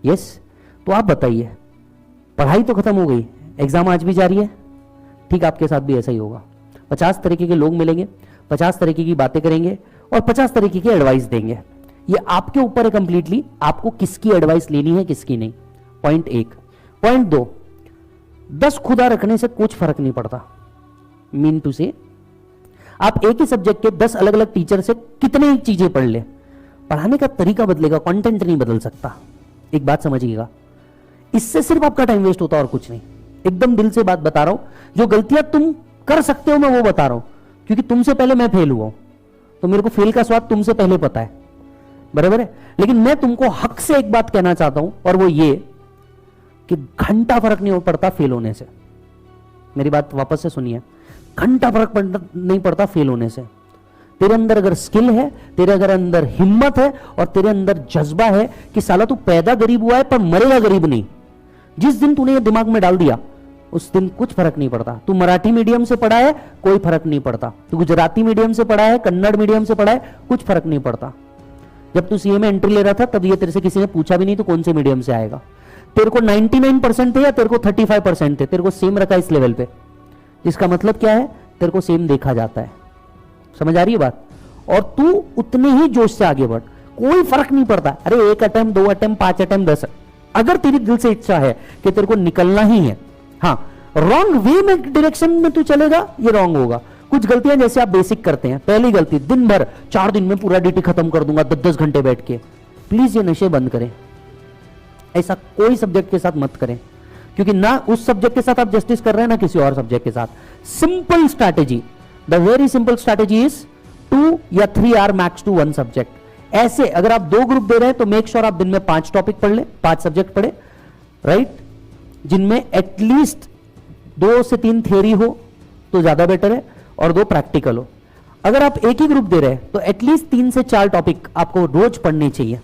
Yes. तो आप बताइए, पढ़ाई तो खत्म हो गई, एग्जाम आज भी जारी है, ठीक आपके साथ भी ऐसा ही होगा। 50 तरीके के लोग मिलेंगे, 50 तरीके की बातें करेंगे और 50 तरीके की एडवाइस देंगे। ये आपके ऊपर है कंप्लीटली, आपको किसकी एडवाइस लेनी है किसकी नहीं। पॉइंट 1। पॉइंट 2, 10 खुदा रखने से कुछ फर्क नहीं पड़ता। मीन टू से आप एक ही सब्जेक्ट के 10 अलग अलग टीचर से कितने ही चीजें पढ़ ले, पढ़ाने का तरीका बदलेगा, कंटेंट नहीं बदल सकता। एक बात समझिएगा, इससे सिर्फ आपका टाइम वेस्ट होता और कुछ नहीं। एकदम दिल से बात बता रहा हूं, जो गलतियां तुम कर सकते हो मैं वो बता रहा हूं, क्योंकि तुमसे पहले मैं फेल हुआ हूं, तो मेरे को फेल का स्वाद तुमसे पहले पता है, बराबर है। लेकिन मैं तुमको हक से एक बात कहना चाहता हूं, और वो ये कि घंटा फर्क नहीं पड़ता फेल होने से। मेरी बात वापस से सुनिए, घंटा फर्क नहीं पड़ता फेल होने से। तेरे अंदर अगर स्किल है, तेरे अगर अंदर हिम्मत है और तेरे अंदर जज्बा है कि साला तू पैदा गरीब हुआ है पर मरेगा गरीब नहीं, जिस दिन तूने ये दिमाग में डाल दिया उस दिन कुछ फर्क नहीं पड़ता। तू मराठी मीडियम से पढ़ा है कोई फर्क नहीं पड़ता, तू गुजराती मीडियम से पढ़ा है, कन्नड़ मीडियम से पढ़ा है, कुछ फर्क नहीं पड़ता। जब तू सीए में एंट्री ले रहा था तब ये तेरे से किसी ने पूछा भी नहीं तो कौन से मीडियम से आएगा। तेरे को 99% थे या तेरे को 35% थे, तेरे को सेम रखा इस लेवल पे, जिसका मतलब क्या है, तेरे को सेम देखा जाता है। समझ आ रही है बात? और तू उतने ही जोश से आगे बढ़, कोई फर्क नहीं पड़ता। अरे 1 अटेम्प्ट 2 अटेम्प्ट 5 अटेम्प्ट 10, अगर तेरी दिल से इच्छा है कि तेरे को निकलना ही है, हाँ रॉन्ग वे में डायरेक्शन में तू चलेगा, ये रॉन्ग होगा। कुछ गलतियां जैसे आप बेसिक करते हैं, पहली गलती दिन भर 4 दिन में पूरा डीटी खत्म कर दूंगा 10-10 घंटे बैठ के, प्लीज ये नशे बंद करें। ऐसा कोई सब्जेक्ट के साथ मत करें, क्योंकि ना उस सब्जेक्ट के साथ आप जस्टिस कर रहे हैं ना किसी और सब्जेक्ट के साथ। Simple strategy, the very simple strategy is 2 या 3 आवर मैक्स टू 1 सब्जेक्ट। ऐसे अगर आप 2 ग्रुप दे रहे हैं तो मेक श्योर आप दिन में 5 टॉपिक पढ़ ले, 5 सब्जेक्ट पढ़े, राइट, जिनमें एटलीस्ट 2 से 3 थियरी हो तो ज्यादा बेटर है और 2 प्रैक्टिकल हो। अगर आप एक ही ग्रुप दे रहे हैं तो एटलीस्ट 3 से 4 टॉपिक आपको रोज पढ़ने चाहिए,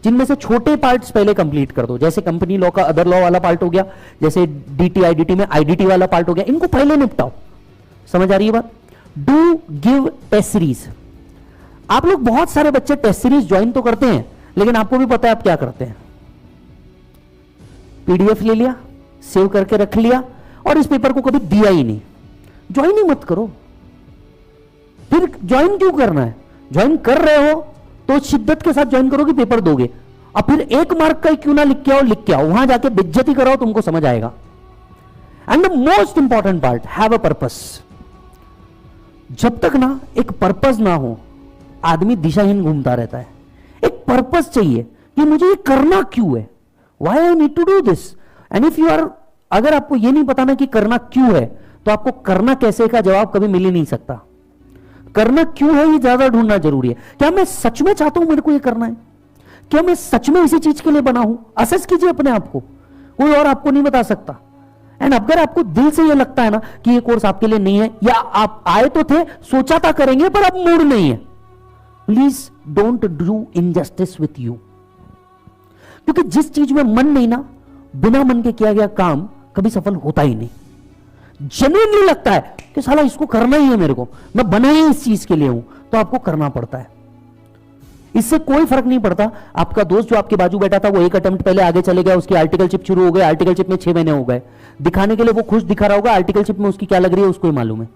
जिनमें से छोटे पार्ट्स पहले कंप्लीट कर दो। जैसे कंपनी लॉ का अदर लॉ वाला पार्ट हो गया, जैसे डीटी आईडीटी में आईडीटी वाला पार्ट हो गया, इनको पहले निपटाओ। समझ आ रही है बात? Do give test series. आप लोग बहुत सारे बच्चे टेस्ट सीरीज ज्वाइन तो करते हैं, लेकिन आपको भी पता है आप क्या करते हैं, पीडीएफ ले लिया, सेव करके रख लिया और इस पेपर को कभी दिया ही नहीं। ज्वाइन ही मत करो, फिर ज्वाइन क्यों करना है? ज्वाइन कर रहे हो तो शिद्दत के साथ ज्वाइन करो कि पेपर दोगे। अब फिर 1 मार्क का क्यों ना लिख के आओ, लिख के आओ, वहां जाके बेइज्जती कराओ, तुमको समझ आएगा। And the most important part, have a purpose. जब तक ना एक पर्पस ना हो आदमी दिशाहीन घूमता रहता है। एक पर्पस चाहिए कि मुझे ये करना क्यों है, why I need to do this. And if you are, अगर आपको ये नहीं पता ना कि करना क्यों है, तो आपको करना कैसे का जवाब कभी मिल ही नहीं सकता। करना क्यों है ये ज्यादा ढूंढना जरूरी है। क्या मैं सच में चाहता हूं मेरे को ये करना है? क्या मैं सच में इसी चीज के लिए बना हूं? असेस कीजिए अपने आप को, कोई और आपको नहीं बता सकता। एंड अगर आपको दिल से ये लगता है ना कि ये कोर्स आपके लिए नहीं है, या आप आए तो थे, सोचा था करेंगे पर अब मूड नहीं है, please don't do injustice with you. क्योंकि जिस चीज में मन नहीं ना, बिना मन के किया गया काम कभी सफल होता ही नहीं। जेन्युइनली लगता है कि साला इसको करना ही है, मेरे को, मैं बना ही इस चीज के लिए हूं, तो आपको करना पड़ता है। इससे कोई फर्क नहीं पड़ता। आपका दोस्त जो आपके बाजू बैठा था वो 1 अटेम्प्ट पहले आगे चले गया, उसकी आर्टिकल चिप शुरू हो गई, आर्टिकल चिप में 6 महीने हो गए, दिखाने के लिए वो खुश दिखा रहा होगा, आर्टिकल चिप में उसकी क्या लग रही है उसको ही मालूम है।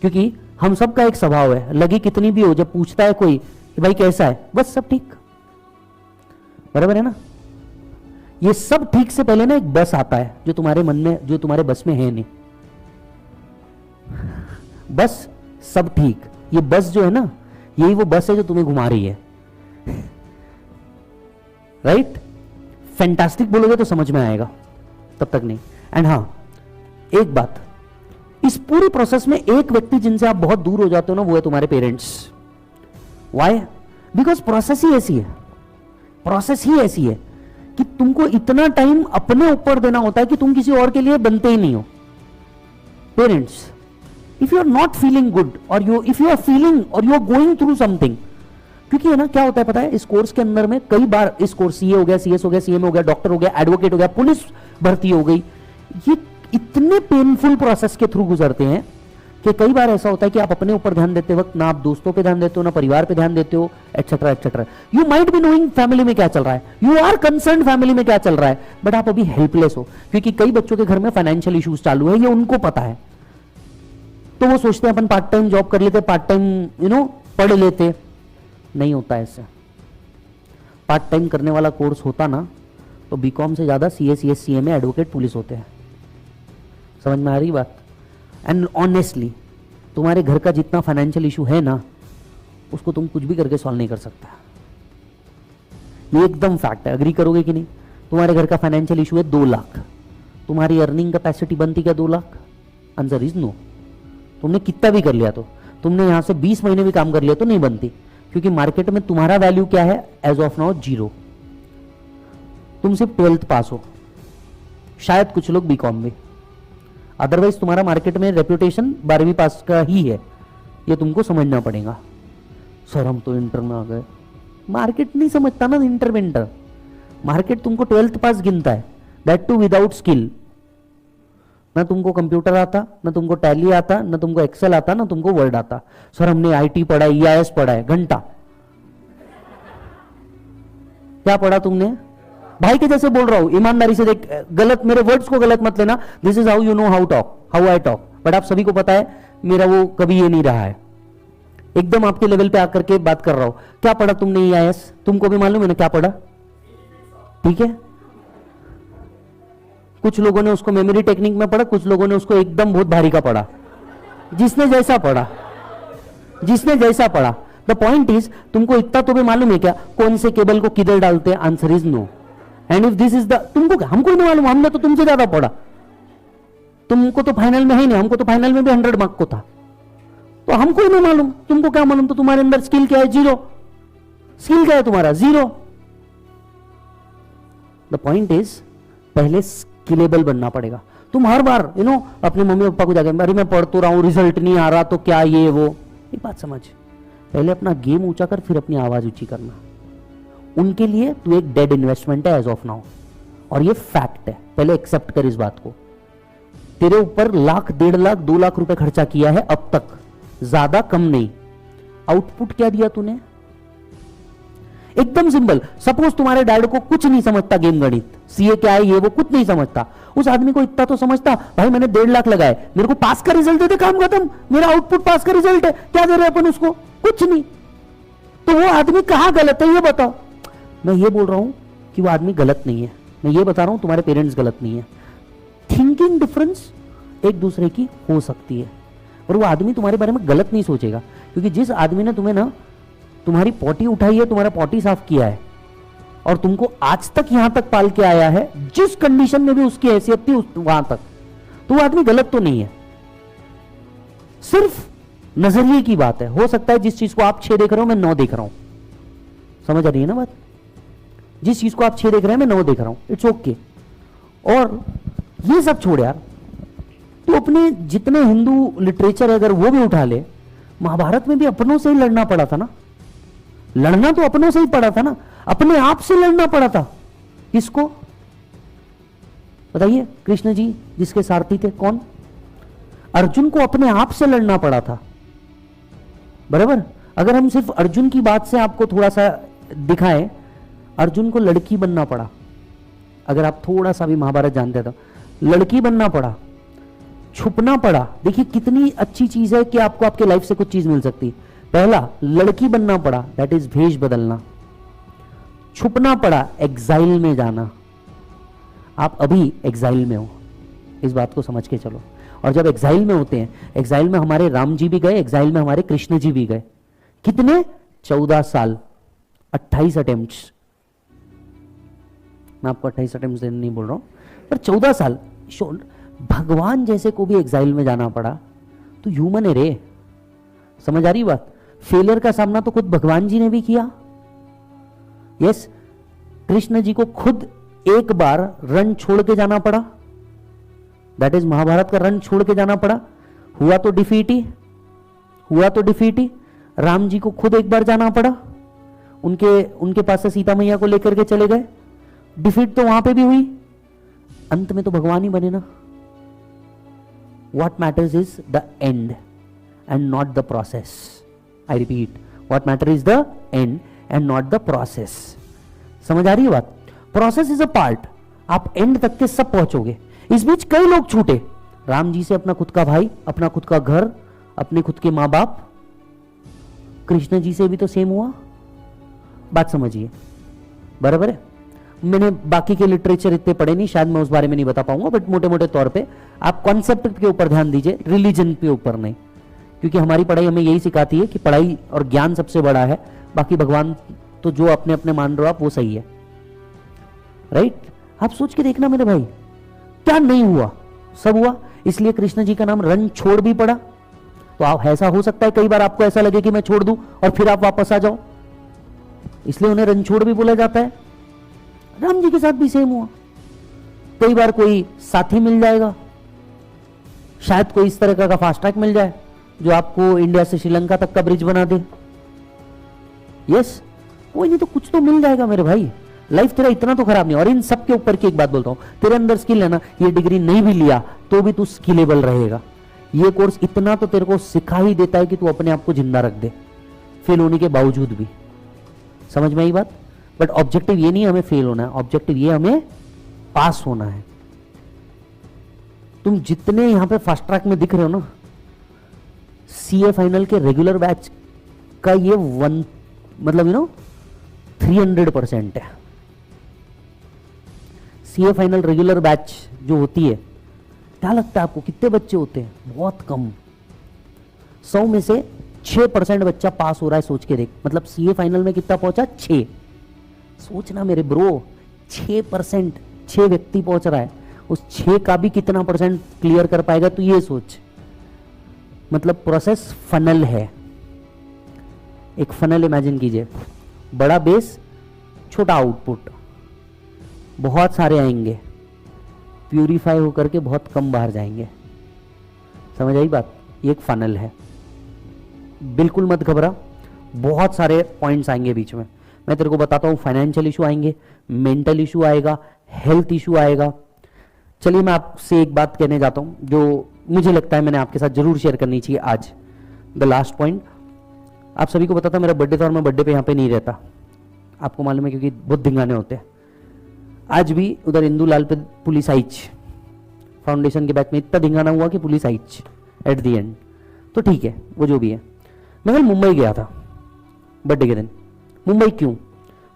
क्योंकि हम सबका एक स्वभाव है, लगी कितनी भी हो, जब पूछता है कोई कि भाई कैसा है, बस सब ठीक, बराबर है ना। ये सब ठीक से पहले ना एक बस आता है जो तुम्हारे मन में, जो तुम्हारे बस में है नहीं। बस सब ठीक, ये बस जो है ना, यही वो बस है जो तुम्हें घुमा रही है, राइट। फैंटास्टिक बोलोगे तो समझ में आएगा, तब तक नहीं। एंड हाँ, एक बात, इस पूरी प्रोसेस में एक व्यक्ति जिनसे आप बहुत दूर हो जाते हो ना, वो है तुम्हारे पेरेंट्स। व्हाई? बिकॉज प्रोसेस ही ऐसी है, प्रोसेस ही ऐसी है कि तुमको इतना टाइम अपने ऊपर देना होता है कि तुम किसी और के लिए बनते ही नहीं हो। Parents, if you are not feeling good, और इफ यू आर फीलिंग और you are going through something, क्योंकि है ना क्या होता है पता है, इस कोर्स के अंदर में कई बार, इस कोर्स सीए हो गया, सीएस हो गया, सीएम हो गया, डॉक्टर हो गया, एडवोकेट हो गया, पुलिस भर्ती हो गई, ये इतने पेनफुल प्रोसेस के थ्रू गुजरते हैं कि कई बार ऐसा होता है कि आप अपने ऊपर ध्यान देते वक्त ना आप दोस्तों पे ध्यान देते हो, ना परिवार पे ध्यान देते हो, etcetera etcetera. You might be knowing family में क्या चल रहा है, यू आर कंसर्न फैमिली में क्या चल रहा है, बट आप अभी हेल्पलेस हो, क्योंकि कई बच्चों के घर में फाइनेंशियल इश्यूज चालू है, ये उनको पता है, तो वो सोचते हैं अपन पार्ट टाइम जॉब कर लेते, पार्ट टाइम पढ़ लेते। नहीं होता ऐसे। पार्ट टाइम करने वाला कोर्स होता ना तो बीकॉम से ज्यादा CA, CS, CMA, advocate, police होते हैं। समझ में आ रही बात? एंड ऑनेस्टली तुम्हारे घर का जितना फाइनेंशियल इशू है ना, उसको तुम कुछ भी करके सॉल्व नहीं कर सकता। ये एकदम फैक्ट है, अग्री करोगे कि नहीं? तुम्हारे घर का फाइनेंशियल इशू है 2 लाख, तुम्हारी अर्निंग कैपेसिटी बनती क्या 2 लाख? Answer is no. तुमने कितना भी कर लिया, तो तुमने यहां से 20 महीने भी काम कर लिया तो नहीं बनती, क्योंकि मार्केट में तुम्हारा वैल्यू क्या है एज ऑफ नाउ? 0। तुम सिर्फ 12th पास हो, शायद कुछ लोग बीकॉम में, अदरवाइज तुम्हारा मार्केट में रेपुटेशन 12वीं पास का ही है। ये तुमको समझना पड़ेगा। सर हम तो इंटर में आ गए। मार्केट नहीं समझता ना इंटर विंटर। मार्केट तुमको 12th पास गिनता है, दैट टू विदाउट स्किल। ना तुमको कंप्यूटर आता, ना तुमको टैली आता, ना तुमको एक्सेल आता, ना तुमको वर्ड आता। सर हमने आईटी पढ़ा है, ईआईएस पढ़ा है, घंटा। क्या पढ़ा तुमने? भाई के जैसे बोल रहा हूं, ईमानदारी से देख, गलत, मेरे वर्ड्स को गलत मत लेना। This is how you know how talk, how I talk, but आप सभी को पता है मेरा वो कभी ये नहीं रहा है। एकदम आपके लेवल पे आकर के बात कर रहा हूं। क्या पढ़ा तुमने ईआईएस? तुमको भी मालूम है ना क्या पढ़ा? ठीक है, कुछ लोगों ने उसको मेमोरी टेक्निक में पढ़ा, कुछ लोगों ने उसको एकदम बहुत भारी का पढ़ा। जिसने जैसा पढ़ा, जिसने जैसा पढ़ा। द पॉइंट इज, तुमको इतना तो भी मालूम है क्या कौन से केबल को किधर डालते हैं? Answer is no. And if this is the, तुमको क्या, हमको नहीं मालूम, हमने तो तुमसे ज्यादा पढ़ा। तुमको तो फाइनल में है नहीं, हमको तो फाइनल में भी 100 मार्क को था, तो हमको ही नहीं मालूम। तुमको क्या मालूम? तो तुम्हारे अंदर स्किल क्या है? 0। स्किल क्या है तुम्हारा? 0। द पॉइंट इज, पहले स्किलेबल बनना पड़ेगा। तुम हर बार अपने मम्मी पापा को जाकर, अरे मैं पढ़ तो रहा हूं, रिजल्ट नहीं आ रहा तो क्या ये वो। एक बात समझ, पहले अपना गेम ऊंचा कर, फिर अपनी आवाज ऊंची करना। उनके लिए तू एक डेड इन्वेस्टमेंट है एज ऑफ नाउ, और ये फैक्ट है। पहले एक्सेप्ट कर इस बात को। तेरे ऊपर 1,00,000, 1,50,000, 2 लाख रुपए खर्चा किया है अब तक, ज्यादा कम नहीं। आउटपुट क्या दिया तूने? एकदम सिंपल। सपोज तुम्हारे डैड को कुछ नहीं समझता गेम गणित, सीए क्या है ये वो कुछ नहीं समझता, उस आदमी को इतना तो समझता, भाई मैंने 1.5 लाख लगाए, मेरे को पास का रिजल्ट दे दे, काम खत्म, मेरा आउटपुट पास का रिजल्ट है। क्या दे रहे अपन उसको? कुछ नहीं। तो वो आदमी कहां गलत है ये बताओ। मैं ये बोल रहा हूं कि वो आदमी गलत नहीं है, मैं ये बता रहा हूं तुम्हारे पेरेंट्स गलत नहीं है। थिंकिंग डिफरेंस एक दूसरे की हो सकती है, और वो आदमी तुम्हारे बारे में गलत नहीं सोचेगा, क्योंकि जिस आदमी ने तुम्हें ना तुम्हारी पॉटी उठाई है, तुम्हारा पॉटी साफ किया है, और तुमको आज तक यहां तक पाल के आया है, जिस कंडीशन में भी उसकी हैसियत थी वहां तक, तो वो आदमी गलत तो नहीं है। सिर्फ नजरिए की बात है। हो सकता है जिस चीज को आप 6 देख रहे हो मैं 9 देख रहा हूं। समझ आ रही है ना बात? जिस चीज को आप 6 देख रहे हैं मैं 9 देख रहा हूं, इट्स ओके। और ये सब छोड़ यार, तो अपने जितने हिंदू लिटरेचर अगर वो भी उठा ले, महाभारत में भी अपनों से ही लड़ना पड़ा था ना। लड़ना तो अपनों से ही पड़ा था ना, अपने आप से लड़ना पड़ा था। किसको बताइए? कृष्ण जी जिसके सारथी थे कौन? अर्जुन को अपने आप से लड़ना पड़ा था, बराबर। अगर हम सिर्फ अर्जुन की बात से आपको थोड़ा सा दिखाएं, अर्जुन को लड़की बनना पड़ा। अगर आप थोड़ा सा भी महाभारत जानते तो लड़की बनना पड़ा, छुपना पड़ा। देखिए कितनी अच्छी चीज है कि आपको आपके लाइफ से कुछ चीज मिल सकती। पहला लड़की बनना पड़ा, दैट इज भेष बदलना। छुपना पड़ा, एग्जाइल में जाना। आप अभी एग्जाइल में हो, इस बात को समझ के चलो। और जब एग्जाइल में होते हैं, एग्जाइल में हमारे राम जी भी गए, एग्जाइल में हमारे कृष्ण जी भी गए। कितने? 14 साल, 28 अटेम्प्ट्स। मैं आपको 28 अटेम्प्ट्स नहीं बोल रहा हूं, पर 14 साल। भगवान जैसे को भी एग्जाइल में जाना पड़ा, तो ह्यूमन है रे। समझ आ रही बात? फेलियर का सामना तो खुद भगवान जी ने भी किया। यस, कृष्ण जी को खुद एक बार रण छोड़ के जाना पड़ा, दैट इज महाभारत का रण छोड़ के जाना पड़ा। हुआ तो डिफीट ही, हुआ तो डिफीट ही। राम जी को खुद एक बार जाना पड़ा, उनके पास से सीता मैया को लेकर के चले गए, डिफीट तो वहां पे भी हुई। अंत में तो भगवान ही बने ना। What matters is the end. And not the process. I repeat, what matter is the end and not the process. समझ आ रही है बात? प्रोसेस इज अ पार्ट, आप एंड तक के सब पहुंचोगे. इस बीच कई लोग छूटे. राम जी से अपना खुद का भाई, अपना खुद का घर, अपने खुद के मां बाप. कृष्ण जी से भी तो सेम हुआ. बात समझिए, बराबर है. मैंने बाकी के लिटरेचर इतने पढ़े नहीं, शायद मैं उस बारे में नहीं बता पाऊंगा, बट मोटे मोटे तौर पे आप कॉन्सेप्ट के ऊपर ध्यान दीजिए, रिलीजन के ऊपर नहीं. क्योंकि हमारी पढ़ाई हमें यही सिखाती है कि पढ़ाई और ज्ञान सबसे बड़ा है, बाकी भगवान तो जो अपने अपने मान रहे हो आप वो सही है. राइट? आप सोच के देखना मेरे भाई, क्या नहीं हुआ, सब हुआ. इसलिए कृष्ण जी का नाम रण छोड़ भी पड़ा. तो आप, ऐसा हो सकता है कई बार आपको ऐसा लगे कि मैं छोड़ दूं और फिर आप वापस आ जाओ, इसलिए उन्हें रणछोड़ भी बोला जाता है. राम जी के साथ भी सेम हुआ. कई बार कोई साथी मिल जाएगा, शायद कोई इस तरह का फास्ट ट्रैक मिल जाए जो आपको इंडिया से श्रीलंका तक का ब्रिज बना दे. यस, कोई नहीं तो कुछ तो मिल जाएगा मेरे भाई. लाइफ तेरा इतना तो खराब नहीं. और इन सब के ऊपर की एक बात बोलता हूं, तेरे अंदर स्किल है ना, ये डिग्री नहीं भी लिया तो भी तू स्किलेबल रहेगा. ये कोर्स इतना तो तेरे को सिखा ही देता है कि तू अपने आप को जिंदा रख दे, फेल होने के बावजूद भी. समझ में आई बात? बट ऑब्जेक्टिव ये नहीं हमें फेल होना है, ऑब्जेक्टिव ये हमें पास होना है. तुम जितने यहां पे फास्ट ट्रैक में दिख रहे हो ना, सीए फाइनल के रेगुलर बैच का ये 300% है. सीए फाइनल रेगुलर बैच जो होती है, क्या लगता है आपको कितने बच्चे होते हैं? बहुत कम. 100 में से 6% बच्चा पास हो रहा है. सोच के देख, मतलब सीए फाइनल में कितना पहुंचा? 6. सोचना मेरे ब्रो, 6%, 6 व्यक्ति पहुंच रहा है. उस 6 का भी कितना परसेंट क्लियर कर पाएगा? तो ये सोच. मतलब प्रोसेस फनल है. एक फनल इमेजिन कीजिए, बड़ा बेस, छोटा आउटपुट. बहुत सारे आएंगे, प्यूरिफाई होकर के बहुत कम बाहर जाएंगे. समझ आई बात? ये एक फनल है. बिल्कुल मत घबरा, बहुत सारे पॉइंट्स आएंगे बीच में. मैं तेरे को बताता हूं, फाइनेंशियल इशू आएंगे, मेंटल इशू आएगा, हेल्थ इशू आएगा. चलिए मैं आपसे एक बात कहने जाता हूं जो मुझे लगता है मैंने आपके साथ जरूर शेयर करनी चाहिए आज. The last point. आप सभी को पता था मेरा बर्थडे था और मैं बर्थडे पे यहां पे नहीं रहता, आपको मालूम है, क्योंकि बहुत धिंगाने होते हैं. आज भी उधर इंदुलाल पे पुलिस आईच, फाउंडेशन के बैच में इतना धिंगाना हुआ कि पुलिस आईच एट द एंड. तो ठीक है, वो जो भी है. मैं कल मुंबई गया था बर्थडे के दिन. मुंबई क्यों?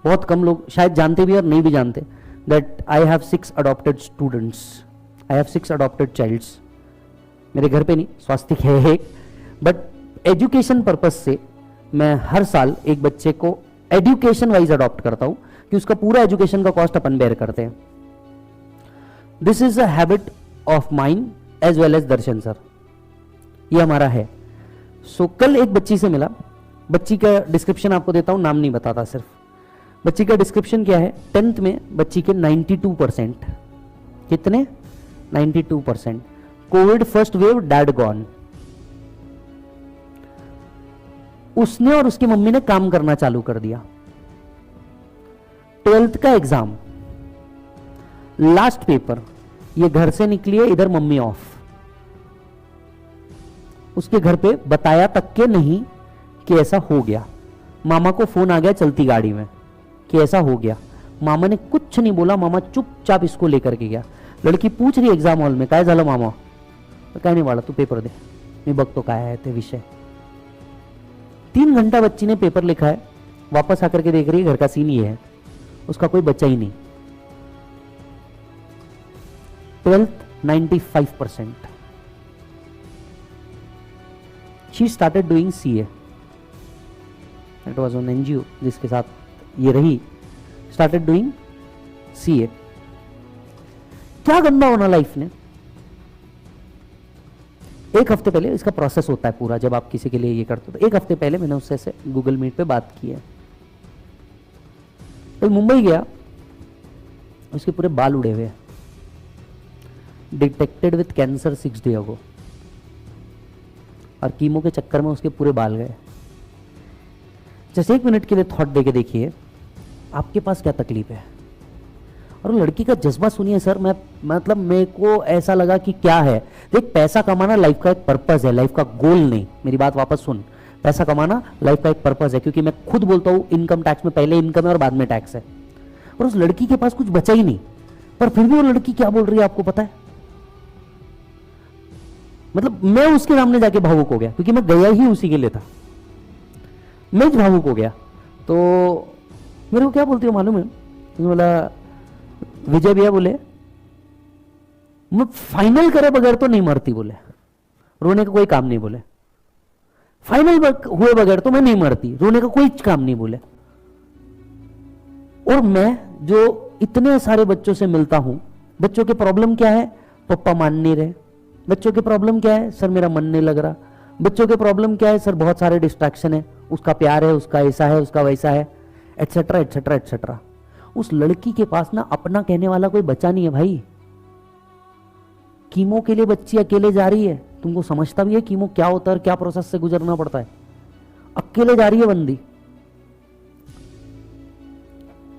बहुत कम लोग शायद जानते भी और नहीं भी जानते that I have 6 adopted students. I have 6 adopted childs. मेरे घर पे नहीं, स्वास्तिक है एक, बट एजुकेशन पर्पज से मैं हर साल एक बच्चे को एजुकेशन वाइज अडॉप्ट करता हूं कि उसका पूरा एजुकेशन का कॉस्ट अपन बेयर करते हैं. This is a habit of mind as well as Darshan sir. ये हमारा है. सो कल एक बच्ची से मिला. बच्ची का डिस्क्रिप्शन आपको देता हूं, नाम नहीं बताता सिर्फ. बच्ची का डिस्क्रिप्शन क्या है? 10th में बच्ची के 92%. कितने? 92%. Covid first wave, dad gone. उसने और उसकी मम्मी ने काम करना चालू कर दिया. 12th का एग्जाम, लास्ट पेपर, ये घर से निकली है, इधर मम्मी ऑफ. उसके घर पे बताया तक के नहीं कि ऐसा हो गया. मामा को फोन आ गया चलती गाड़ी में कि ऐसा हो गया. मामा ने कुछ नहीं बोला, मामा चुपचाप इसको लेकर के गया. लड़की पूछ रही एग्जाम हॉल में, काय झालं मामा? तो काय नहीं वाला, तू पेपर दे, मी बघतो काय आहे ते विषय. 3 घंटा बच्ची ने पेपर लिखा है. वापस आकर के देख रही है, घर का सीन ये है, उसका कोई बच्चा ही नहीं. 12th 95%. She started doing CA. That was on NGO जिसके साथ ये रही. Started doing CA. क्या गंदा होना लाइफ ने. एक हफ्ते पहले इसका प्रोसेस होता है पूरा, जब आप किसी के लिए ये करते हो तो एक हफ्ते पहले मैंने उससे से गूगल मीट पे बात की है. तो मुंबई गया, उसके पूरे बाल उड़े हुए. डिटेक्टेड विथ कैंसर 6 डे अगो. और कीमो के चक्कर में उसके पूरे बाल गए. जैसे 1 मिनट के लिए थॉट देके देखिए, आपके पास क्या तकलीफ है. और लड़की का जज्बा सुनिए सर, मैं मतलब मेरे को ऐसा लगा कि क्या है, देख पैसा कमाना लाइफ का एक पर्पस है, लाइफ का गोल नहीं। मेरी बात वापस सुन, पैसा कमाना लाइफ का एक पर्पस है, क्योंकि मैं खुद बोलता हूं इनकम टैक्स में पहले इनकम है और बाद में टैक्स है। और उस लड़की के पास कुछ बचा ही नहीं, पर फिर भी वो लड़की क्या बोल रही है आपको पता है? मतलब मैं उसके सामने जाके भावुक हो गया, क्योंकि मैं गया ही उसी के लिए था, मैं भावुक हो गया। तो मेरे को क्या बोलती हो मालूम है? बोला विजय भैया, बोले मैं फाइनल करे बगैर तो नहीं मरती, बोले रोने का कोई काम नहीं, बोले फाइनल हुए बगैर तो मैं नहीं मरती, रोने का कोई काम नहीं, बोले। और मैं जो इतने सारे बच्चों से मिलता हूं, बच्चों के प्रॉब्लम क्या है? पप्पा मान नहीं रहे। बच्चों के प्रॉब्लम क्या है? सर मेरा मन नहीं लग रहा। बच्चों के प्रॉब्लम क्या है? सर बहुत सारे डिस्ट्रैक्शन है, उसका प्यार है, उसका ऐसा है, उसका वैसा है, एटसेट्रा एटसेट्रा एटसेट्रा। उस लड़की के पास ना अपना कहने वाला कोई बच्चा नहीं है भाई। कीमो के लिए बच्ची अकेले जा रही है, तुमको समझता भी है कीमो क्या होता है और क्या प्रोसेस से गुजरना पड़ता है? अकेले जा रही है बंदी।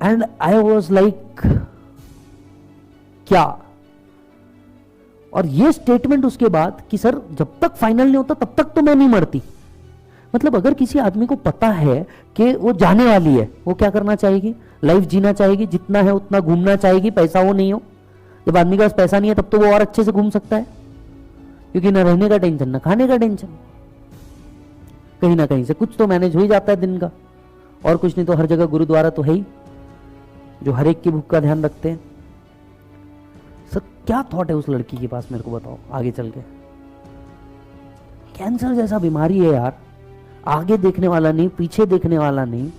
एंड आई वॉज लाइक क्या? और ये स्टेटमेंट उसके बाद कि सर जब तक फाइनल नहीं होता तब तक तो मैं नहीं मरती। मतलब अगर किसी आदमी को पता है कि वो जाने वाली है, वो क्या करना चाहेगी? लाइफ जीना चाहेगी, जितना है उतना घूमना चाहेगी, पैसा हो नहीं हो। जब आदमी के पास पैसा नहीं है तब तो वो और अच्छे से घूम सकता है, क्योंकि ना रहने का टेंशन ना खाने का टेंशन, कहीं ना कहीं से कुछ तो मैनेज हो ही जाता है दिन का। और कुछ नहीं तो हर जगह गुरुद्वारा तो है ही, जो हर एक की भूख का ध्यान रखते हैं। सर क्या थॉट है उस लड़की के पास, मेरे को बताओ आगे चल के। कैंसर जैसा बीमारी है यार, आगे देखने वाला नहीं, पीछे देखने वाला नहीं।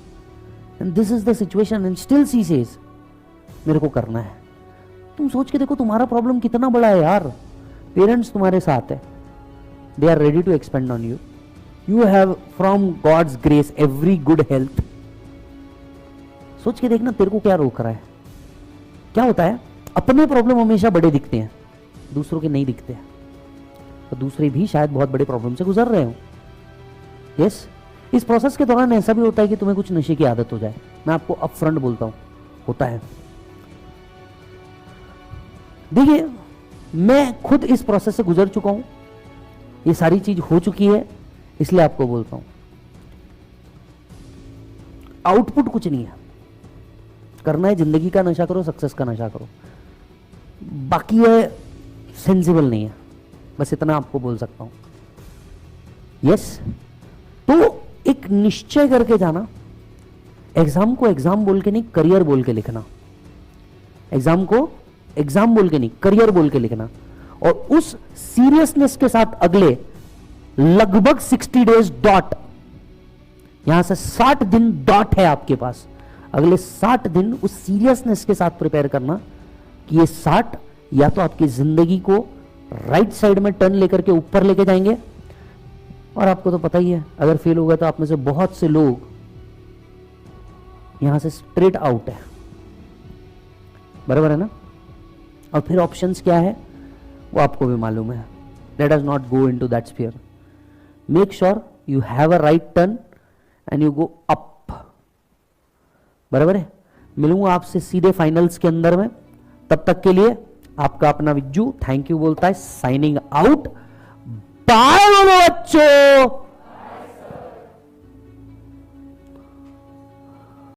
And this is the situation and still she says मेरे को करना है। तुम सोच के देखो तुम्हारा प्रॉब्लम कितना बड़ा है यार। पेरेंट्स तुम्हारे साथ है, they are ready to expend on you, you have from God's grace every good health. सोच के देखना तेरे को क्या रोक रहा है। क्या होता है, अपने प्रॉब्लम हमेशा बड़े दिखते हैं, दूसरों के नहीं दिखते हैं, तो दूसरे भी शायद बहुत बड़े प्रॉब्लम से गुजर रहे हो। यस, इस प्रोसेस के दौरान ऐसा भी होता है कि तुम्हें कुछ नशे की आदत हो जाए। मैं आपको अप फ्रंट बोलता हूं, होता है। देखिए मैं खुद इस प्रोसेस से गुजर चुका हूं, ये सारी चीज हो चुकी है, इसलिए आपको बोलता हूं। आउटपुट कुछ नहीं है, करना है जिंदगी का नशा करो, सक्सेस का नशा करो, बाकी ये सेंसिबल नहीं है, बस इतना आपको बोल सकता हूं। यस, तो एक निश्चय करके जाना, एग्जाम को एग्जाम बोल के नहीं करियर बोल के लिखना, एग्जाम को एग्जाम बोल के नहीं करियर बोल के लिखना, और उस सीरियसनेस के साथ अगले लगभग 60 डेज डॉट, यहां से 60 दिन डॉट है आपके पास, अगले 60 दिन उस सीरियसनेस के साथ प्रिपेयर करना कि ये 60 या तो आपकी जिंदगी को राइट साइड में टर्न लेकर के ऊपर लेके जाएंगे, और आपको तो पता ही है अगर फेल हो गया तो आप में से बहुत से लोग यहां से स्ट्रेट आउट है, बराबर है ना। और फिर ऑप्शंस क्या है वो आपको भी मालूम है। Let us not go into that sphere, make sure you have a right turn and you go up, बराबर है। मिलूंगा आपसे सीधे फाइनल्स के अंदर में, तब तक के लिए आपका अपना विज्जू थैंक यू बोलता है, साइनिंग आउट, बाय बच्चों।